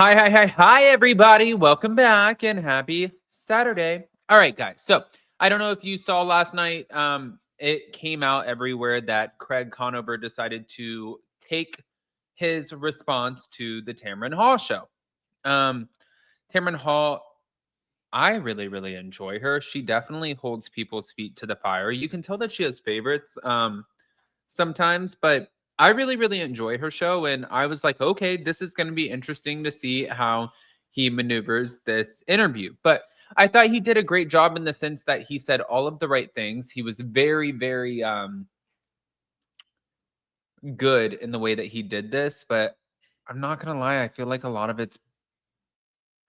Hi, everybody. Welcome back and happy Saturday. All right, guys. So I don't know if you saw last night. It came out everywhere that Craig Conover decided to take his response to the Tamron Hall show. Um, Tamron Hall, I really enjoy her. She definitely holds people's feet to the fire. You can tell that she has favorites sometimes, but I really enjoy her show. And I was like, okay, this is going to be interesting to see how he maneuvers this interview. But I thought he did a great job in the sense that he said all of the right things. He was very good in the way that he did this. But I'm not going to lie, I feel like a lot of it's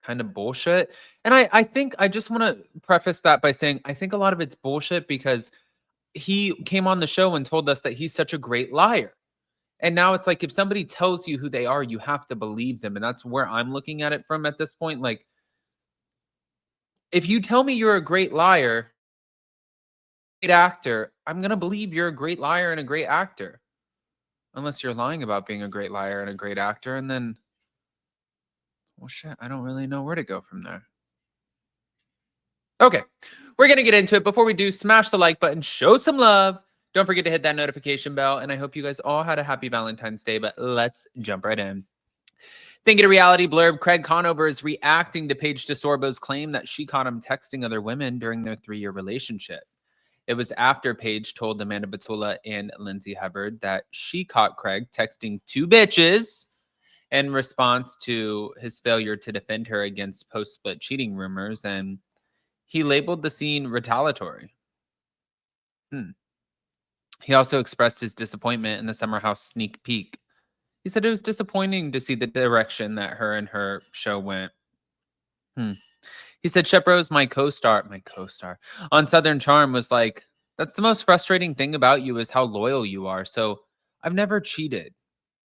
kind of bullshit. And I think I just want to preface that by saying I think a lot of it's bullshit because he came on the show and told us that he's such a great liar. And now it's like if somebody tells you who they are, you have to believe them. And that's where I'm looking at it from at this point. Like, if you tell me you're a great liar, great actor, I'm going to believe you're a great liar and a great actor. Unless you're lying about being a great liar and a great actor. And then, well, shit, I don't really know where to go from there. Okay, we're going to get into it. Before we do, smash the like button, show some love. Don't forget to hit that notification bell. And I hope you guys all had a happy Valentine's Day, but let's jump right in. Thinking a reality blurb, Craig Conover is reacting to Paige DeSorbo's claim that she caught him texting other women during their 3-year relationship. It was after Paige told Amanda Batula and Lindsay Hubbard that she caught Craig texting 2 bitches in response to his failure to defend her against post-split cheating rumors, and he labeled the scene retaliatory. He also expressed his disappointment in the Summer House sneak peek. He said it was disappointing to see the direction that her and her show went. He said Shep Rose, my co-star on Southern Charm, was like, that's the most frustrating thing about you is how loyal you are. So I've never cheated.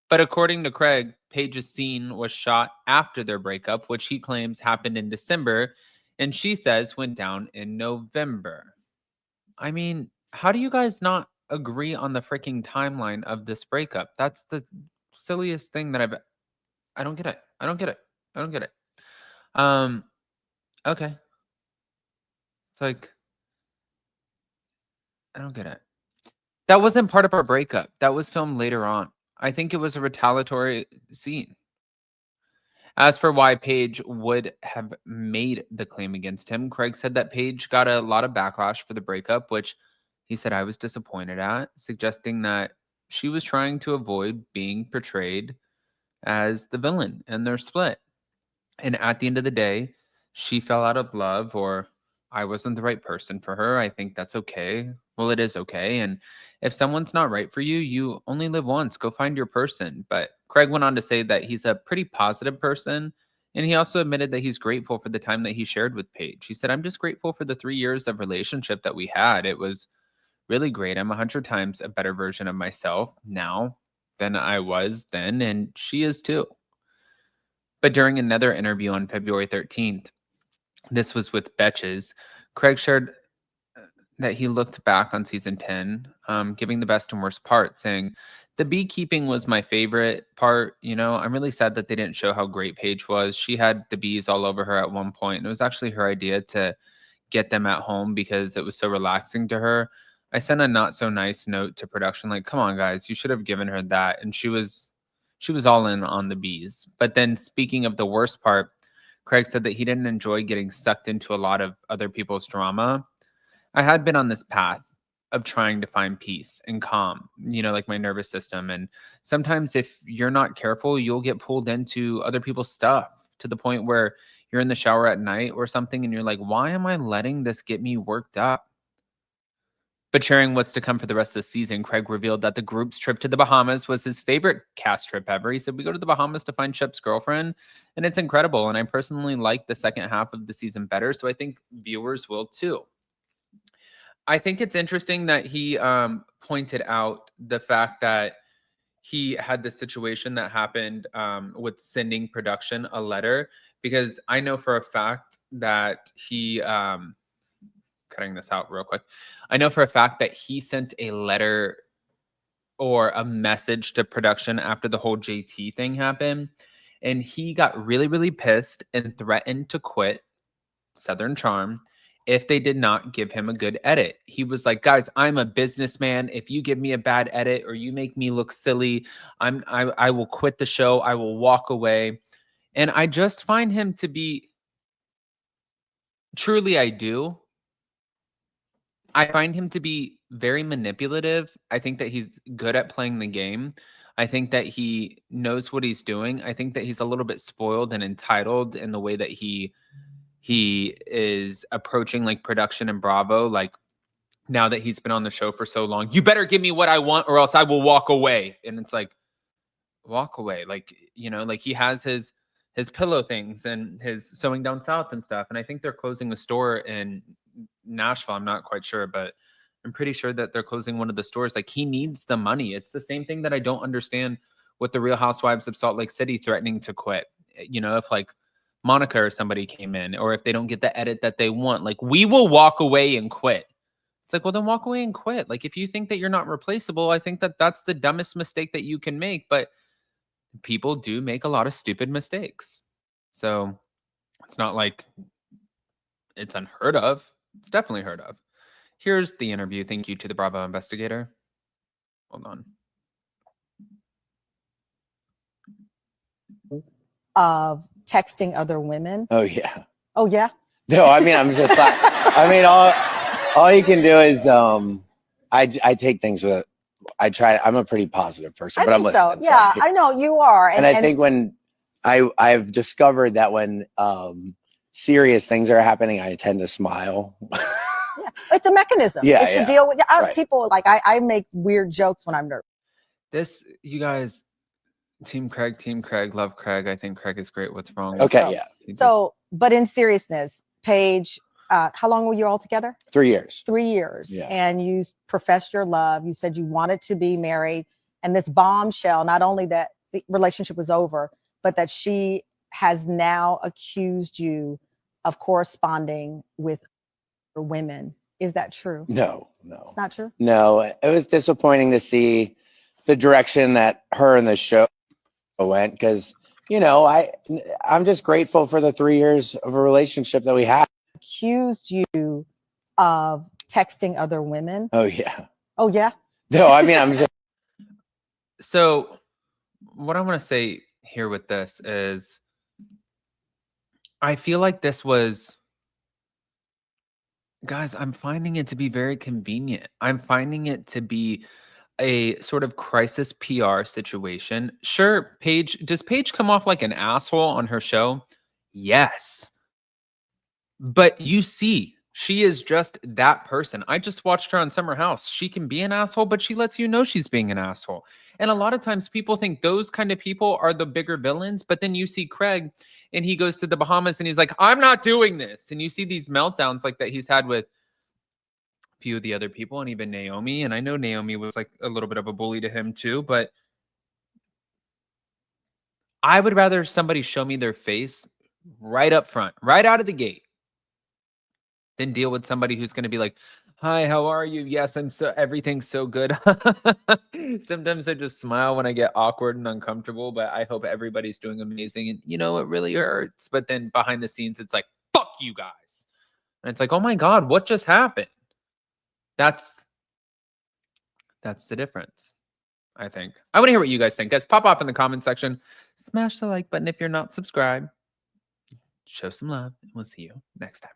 But according to Craig, Paige's scene was shot after their breakup, which he claims happened in December, and she says went down in November. I mean, how do you guys not agree on the freaking timeline of this breakup? That's the silliest thing that I don't get it. I don't get it. I don't get it. Okay. It's like, I don't get it. That wasn't part of our breakup. That was filmed later on. I think it was a retaliatory scene. As for why Paige would have made the claim against him, Craig said that Paige got a lot of backlash for the breakup, which he said I was disappointed at, suggesting that she was trying to avoid being portrayed as the villain in their split. And at the end of the day, she fell out of love, or I wasn't the right person for her. I think that's okay. Well, it is okay. And if someone's not right for you, you only live once. Go find your person. But Craig went on to say that he's a pretty positive person. And he also admitted that he's grateful for the time that he shared with Paige. He said, I'm just grateful for the 3 years of relationship that we had. It was really great. I'm 100 times a better version of myself now than I was then. And she is too. But during another interview on February 13th, this was with Betches, Craig shared that he looked back on season 10, giving the best and worst part, saying, the beekeeping was my favorite part. You know, I'm really sad that they didn't show how great Paige was. She had the bees all over her at one point, and it was actually her idea to get them at home because it was so relaxing to her. I sent a not so nice note to production, like, come on, guys, you should have given her that. And she was all in on the bees. But then speaking of the worst part, Craig said that he didn't enjoy getting sucked into a lot of other people's drama. I had been on this path of trying to find peace and calm, you know, like my nervous system. And sometimes if you're not careful, you'll get pulled into other people's stuff to the point where you're in the shower at night or something and you're like, why am I letting this get me worked up? But sharing what's to come for the rest of the season, Craig revealed that the group's trip to the Bahamas was his favorite cast trip ever. He said, we go to the Bahamas to find Shep's girlfriend, and it's incredible. And I personally like the second half of the season better, so I think viewers will too. I think it's interesting that he pointed out the fact that he had this situation that happened with sending production a letter, because I know for a fact that he cutting this out real quick. I know for a fact that he sent a letter or a message to production after the whole JT thing happened. And he got really, really pissed and threatened to quit Southern Charm if they did not give him a good edit. He was like, guys, I'm a businessman. If you give me a bad edit or you make me look silly, I will quit the show. I will walk away. And I just find him to be, truly I do. I find him to be very manipulative. I think that he's good at playing the game. I think that he knows what he's doing. I think that he's a little bit spoiled and entitled in the way that he is approaching like production and Bravo. Like, now that he's been on the show for so long, you better give me what I want or else I will walk away. And it's like, walk away. Like, you know, like he has his pillow things and his Sewing Down South and stuff. And I think they're closing a store in Nashville. I'm not quite sure, but I'm pretty sure that they're closing one of the stores. Like, he needs the money. It's the same thing that I don't understand with the Real Housewives of Salt Lake City threatening to quit. You know, if like Monica or somebody came in, or if they don't get the edit that they want, like, we will walk away and quit. It's like, well, then walk away and quit. Like, if you think that you're not replaceable, I think that that's the dumbest mistake that you can make. But people do make a lot of stupid mistakes. So it's not like it's unheard of. It's definitely heard of. Here's the interview. Thank you to the Bravo investigator. Hold on. Of texting other women. Oh, yeah. Oh, yeah? No, I mean, I'm just like, I mean, all you can do is, I take things with, I'm a pretty positive person, but I'm listening. So. Yeah, I know you are. And I think when I've discovered that when serious things are happening, I tend to smile. Yeah, it's a mechanism. Yeah, it's to deal with right. People. Like, I make weird jokes when I'm nervous. This, you guys, Team Craig, love Craig. I think Craig is great. What's wrong? Okay, yeah. So, but in seriousness, Paige, how long were you all together? 3 years. 3 years. Yeah. And you professed your love. You said you wanted to be married. And this bombshell, not only that the relationship was over, but that she has now accused you of corresponding with women. Is that true? No. It's not true? No, it was disappointing to see the direction that her and the show went, because, you know, I'm just grateful for the 3 years of a relationship that we had. Accused you of texting other women. Oh, yeah. Oh, yeah? No, I mean, I'm just. So what I want to say here with this is, I feel like this was, guys, I'm finding it to be very convenient. I'm finding it to be a sort of crisis PR situation. Sure, does Paige come off like an asshole on her show? Yes. But you see, she is just that person. I just watched her on Summer House. She can be an asshole, but she lets you know she's being an asshole. And a lot of times people think those kind of people are the bigger villains, but then you see Craig and he goes to the Bahamas and he's like, I'm not doing this. And you see these meltdowns like that he's had with a few of the other people, and even Naomi. And I know Naomi was like a little bit of a bully to him too, but I would rather somebody show me their face right up front, right out of the gate, than deal with somebody who's going to be like, hi, how are you? Yes, everything's so good. Sometimes I just smile when I get awkward and uncomfortable, but I hope everybody's doing amazing. And you know, it really hurts. But then behind the scenes, it's like, fuck you guys. And it's like, oh my God, what just happened? That's the difference, I think. I want to hear what you guys think. Guys, pop off in the comment section. Smash the like button if you're not subscribed. Show some love, and we'll see you next time.